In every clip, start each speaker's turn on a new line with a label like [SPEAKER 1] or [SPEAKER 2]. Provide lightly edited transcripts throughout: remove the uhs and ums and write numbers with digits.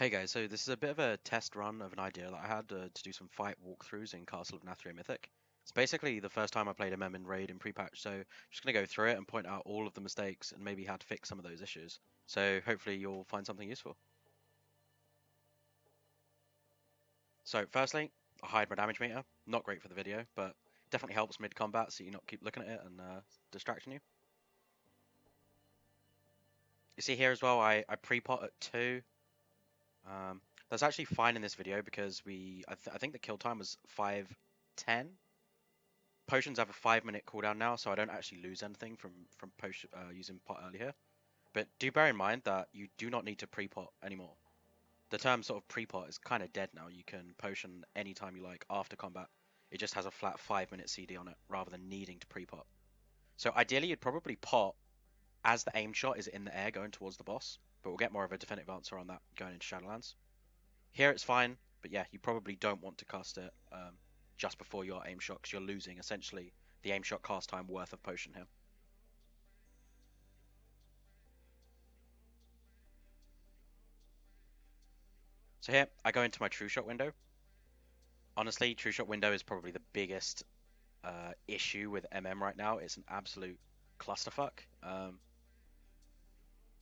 [SPEAKER 1] Hey guys, so this is a bit of a test run of an idea that I had to do some fight walkthroughs in Castle of Nathria Mythic. It's basically the first time I played MM in Raid in Prepatch, so I'm just going to go through it and point out all of the mistakes and maybe how to fix some of those issues. So hopefully you'll find something useful. So firstly, I hide my damage meter. Not great for the video, but definitely helps mid-combat so you not keep looking at it and distracting you. You see here as well, I pre-pot at 2. That's actually fine in this video because I think the kill time was 5:10. Potions have a 5-minute cooldown now, so I don't actually lose anything from potion using pot earlier. But do bear in mind that you do not need to pre-pot anymore. The term sort of pre-pot is kind of dead now. You can potion anytime you like after combat. It just has a flat 5-minute CD on it rather than needing to pre-pot. So ideally, you'd probably pot as the aim shot is in the air going towards the boss. But we'll get more of a definitive answer on that going into Shadowlands. Here it's fine, but yeah, you probably don't want to cast it just before your aim shot because you're losing essentially the aim shot cast time worth of potion here. So here, I go into my true shot window. Honestly, true shot window is probably the biggest issue with MM right now. It's an absolute clusterfuck.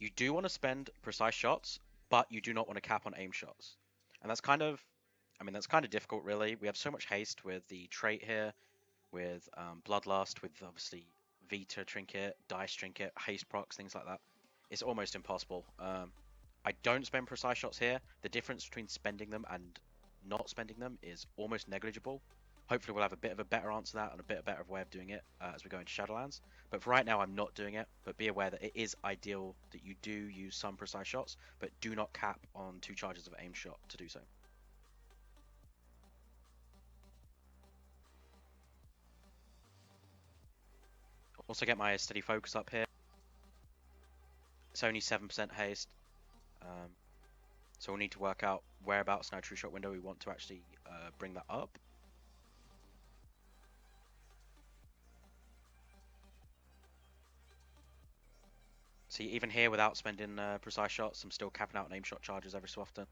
[SPEAKER 1] You do want to spend precise shots, but you do not want to cap on aim shots. And that's kind of, that's kind of difficult really. We have so much haste with the trait here, with Bloodlust, with obviously Vita Trinket, Dice Trinket, Haste procs, things like that. It's almost impossible. I don't spend precise shots here. The difference between spending them and not spending them is almost negligible. Hopefully we'll have a bit of a better answer to that and a bit better way of doing it as we go into Shadowlands. But for right now, I'm not doing it. But be aware that it is ideal that you do use some precise shots, but do not cap on 2 charges of aim shot to do so. Also get my steady focus up here. It's only 7% haste. So we'll need to work out whereabouts in our true shot window we want to actually bring that up. See, even here without spending precise shots, I'm still capping out aim shot charges every so often.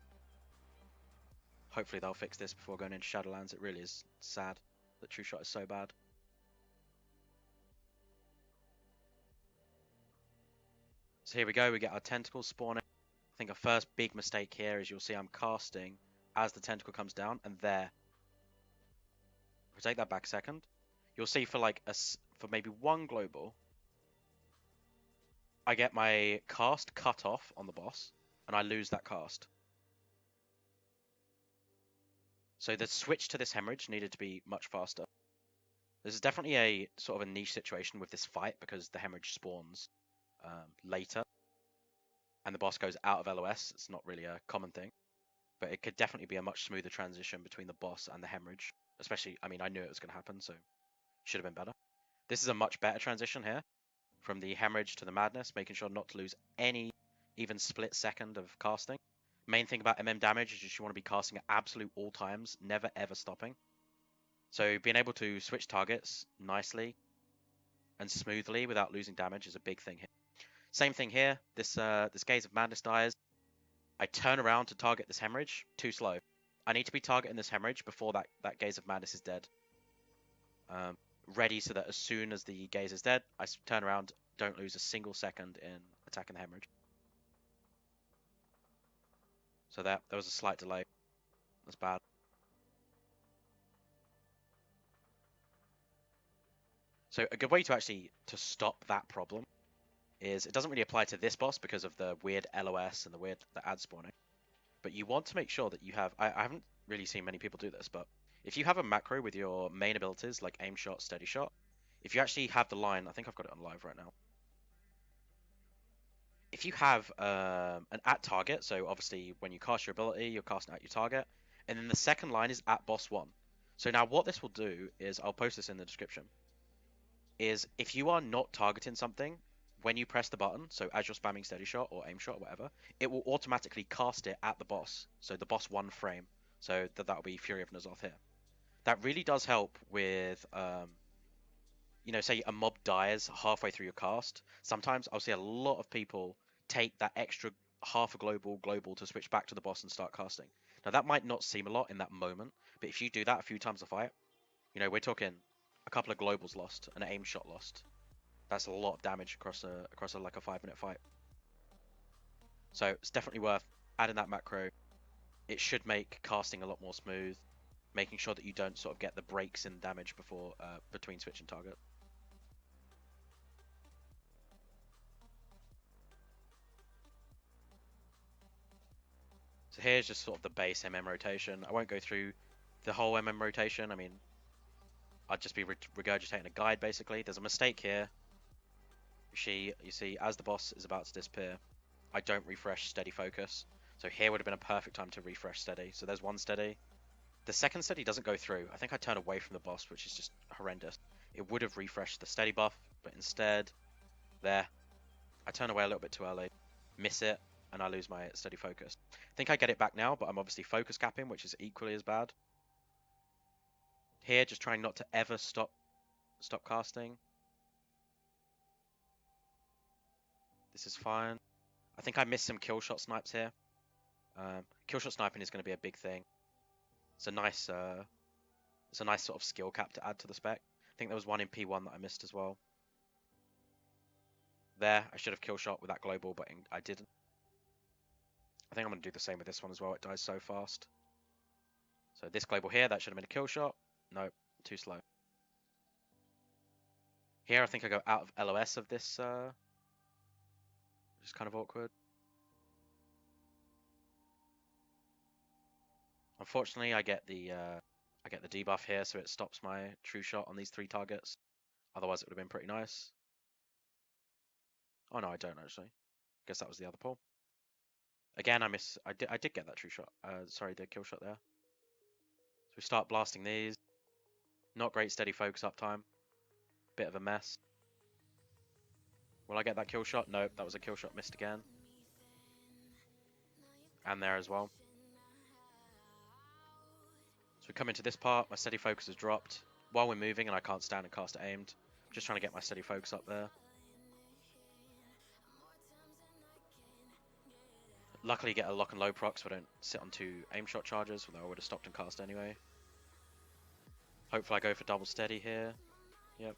[SPEAKER 1] Hopefully they'll fix this before going into Shadowlands. It really is sad that true shot is so bad. So here we go, we get our tentacles spawning. I think our first big mistake here is you'll see I'm casting as the tentacle comes down, and there. If we take that back a second, you'll see for maybe 1 global, I get my cast cut off on the boss, and I lose that cast. So the switch to this hemorrhage needed to be much faster. This is definitely a sort of a niche situation with this fight because the hemorrhage spawns later, and the boss goes out of LOS. It's not really a common thing, but it could definitely be a much smoother transition between the boss and the hemorrhage. Especially, I knew it was going to happen, so should have been better. This is a much better transition here, from the hemorrhage to the madness, making sure not to lose any even split second of casting. Main thing about MM damage is just you want to be casting at absolute all times, never ever stopping. So being able to switch targets nicely and smoothly without losing damage is a big thing here. Same thing here. This Gaze of Madness dies. I turn around to target this hemorrhage. Too slow. I need to be targeting this hemorrhage before that Gaze of Madness is dead. Ready so that as soon as the Gaze is dead, I turn around, don't lose a single second in attacking the hemorrhage. So there was a slight delay. That's bad. So a good way to stop that problem is, it doesn't really apply to this boss because of the weird LOS and the ad spawning, but you want to make sure that you have, I haven't really seen many people do this, but if you have a macro with your main abilities like aim shot, steady shot, if you actually have the line, I think I've got it on live right now. If you have an at target, so obviously when you cast your ability, you're casting at your target, and then the second line is at boss 1. So now what this will do is, I'll post this in the description, is if you are not targeting something, when you press the button, so as you're spamming steady shot or aim shot or whatever, it will automatically cast it at the boss, so the boss 1 frame. So that'll be Fury of N'Zoth here. That really does help with, say a mob dies halfway through your cast. Sometimes I'll see a lot of people take that extra half a global to switch back to the boss and start casting. Now that might not seem a lot in that moment, but if you do that a few times a fight, you know, we're talking a couple of globals lost, an aim shot lost. That's a lot of damage across a like a 5-minute fight. So it's definitely worth adding that macro. It should make casting a lot more smooth, making sure that you don't sort of get the breaks in damage before between switching target. So here's just sort of the base MM rotation. I won't go through the whole MM rotation. I mean, I'd just be regurgitating a guide basically. There's a mistake here. You see, as the boss is about to disappear, I don't refresh steady focus. So here would have been a perfect time to refresh steady. So there's one steady. The second steady doesn't go through. I think I turn away from the boss, which is just horrendous. It would have refreshed the steady buff, but instead, there, I turn away a little bit too early, miss it, and I lose my steady focus. I think I get it back now, but I'm obviously focus capping, which is equally as bad. Here, just trying not to ever stop casting. This is fine. I think I missed some kill shot snipes here. Kill shot sniping is going to be a big thing. It's a nice sort of skill cap to add to the spec. I think there was one in P1 that I missed as well. There, I should have kill shot with that global, but I didn't. I think I'm going to do the same with this one as well. It dies so fast. So this global here, that should have been a kill shot. Nope, too slow. Here, I think I go out of LOS of this, which is kind of awkward. Unfortunately, I get the debuff here, so it stops my true shot on these 3 targets. Otherwise, it would have been pretty nice. Oh no, I don't actually. Guess that was the other pull. Again, I did get that true shot. Sorry, the kill shot there. So we start blasting these. Not great steady focus uptime. Bit of a mess. Will I get that kill shot? Nope, that was a kill shot missed again. And there as well. So we come into this part, my steady focus has dropped. While we're moving and I can't stand and cast it aimed. I'm just trying to get my steady focus up there. Luckily get a lock and low proc so I don't sit on 2 aim shot charges, although I would have stopped and cast anyway. Hopefully I go for double steady here. Yep.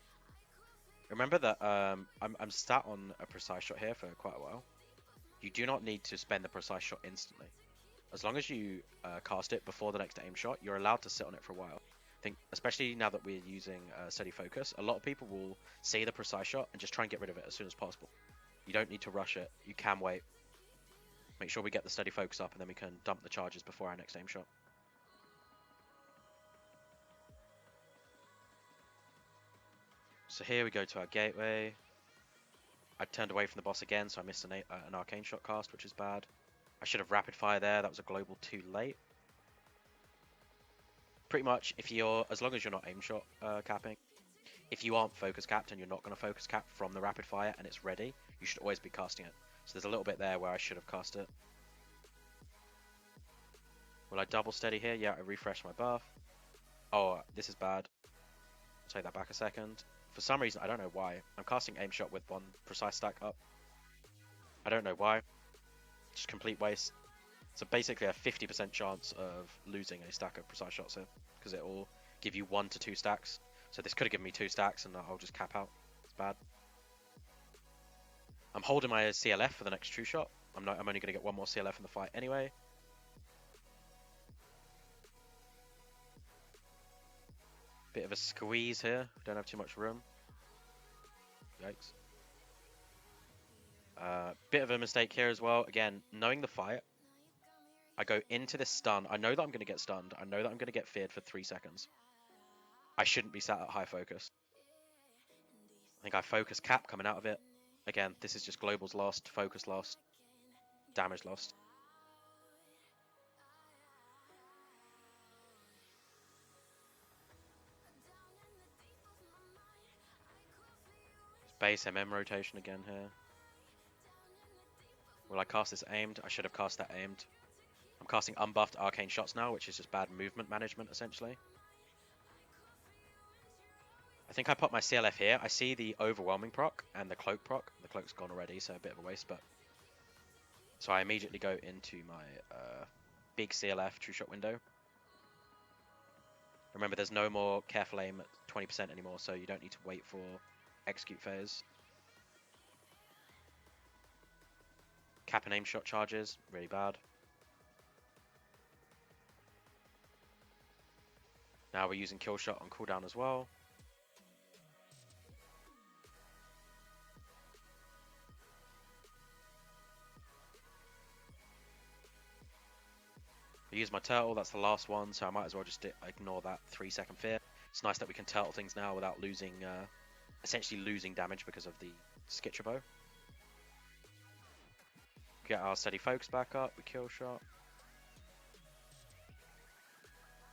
[SPEAKER 1] Remember that I'm sat on a precise shot here for quite a while. You do not need to spend the precise shot instantly. As long as you cast it before the next aim shot, you're allowed to sit on it for a while. I think, especially now that we're using steady focus, a lot of people will see the precise shot and just try and get rid of it as soon as possible. You don't need to rush it. You can wait. Make sure we get the steady focus up and then we can dump the charges before our next aim shot. So here we go to our gateway. I turned away from the boss again, so I missed an arcane shot cast, which is bad. I should have rapid fire there. That was a global too late. Pretty much, as long as you're not aim shot capping, if you aren't focus capped and you're not going to focus cap from the rapid fire and it's ready, you should always be casting it. So there's a little bit there where I should have cast it. Will I double steady here? Yeah, I refresh my buff. Oh, this is bad. I'll take that back a second. For some reason, I don't know why, I'm casting aim shot with 1 precise stack up. I don't know why. Just complete waste. So basically a 50% chance of losing a stack of precise shots here, because it will give you 1 to 2 stacks. So this could have given me 2 stacks and I'll just cap out. It's bad. I'm holding my CLF for the next true shot. I'm only going to get 1 more CLF in the fight anyway. Bit of a squeeze here. Don't have too much room. Yikes. Bit of a mistake here as well. Again, knowing the fight, I go into this stun. I know that I'm going to get stunned. I know that I'm going to get feared for 3 seconds. I shouldn't be sat at high focus. I think I focus cap coming out of it. Again, this is just globals lost, focus lost, damage lost. Base MM rotation again here. Will I cast this aimed? I should have cast that aimed. I'm casting unbuffed arcane shots now, which is just bad movement management, essentially. I think I put my CLF here. I see the overwhelming proc and the cloak proc. The cloak's gone already, so a bit of a waste, but So I immediately go into my big CLF true shot window. Remember, there's no more careful aim at 20% anymore, so you don't need to wait for execute phase. Cap and aim shot charges, really bad. Now we're using kill shot on cooldown as well. I use my turtle, that's the last one, so I might as well just ignore that 3-second fear. It's nice that we can turtle things now without losing, essentially losing damage because of the Skitcher bow. Get our steady focus back up, we kill shot.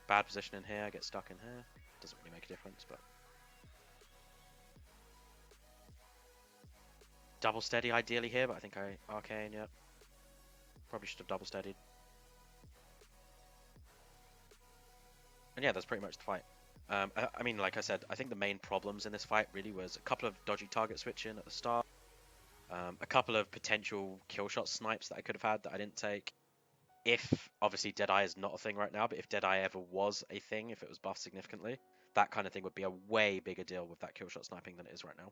[SPEAKER 1] Bad position in here, get stuck in here. Doesn't really make a difference, but... Double steady ideally here, but I think I arcane, yeah. Probably should have double steadied. And yeah, that's pretty much the fight. I mean, like I said, I think the main problems in this fight really was a couple of dodgy target switching at the start. A couple of potential kill shot snipes that I could have had that I didn't take. If, obviously, Deadeye is not a thing right now, but if Deadeye ever was a thing, if it was buffed significantly, that kind of thing would be a way bigger deal with that kill shot sniping than it is right now.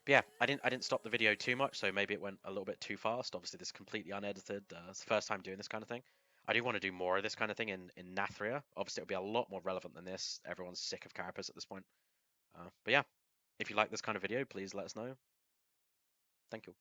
[SPEAKER 1] But yeah, I didn't stop the video too much, so maybe it went a little bit too fast. Obviously, this is completely unedited. It's the first time doing this kind of thing. I do want to do more of this kind of thing in Nathria. Obviously, it'll be a lot more relevant than this. Everyone's sick of carapace at this point. But yeah, if you like this kind of video, please let us know. Thank you.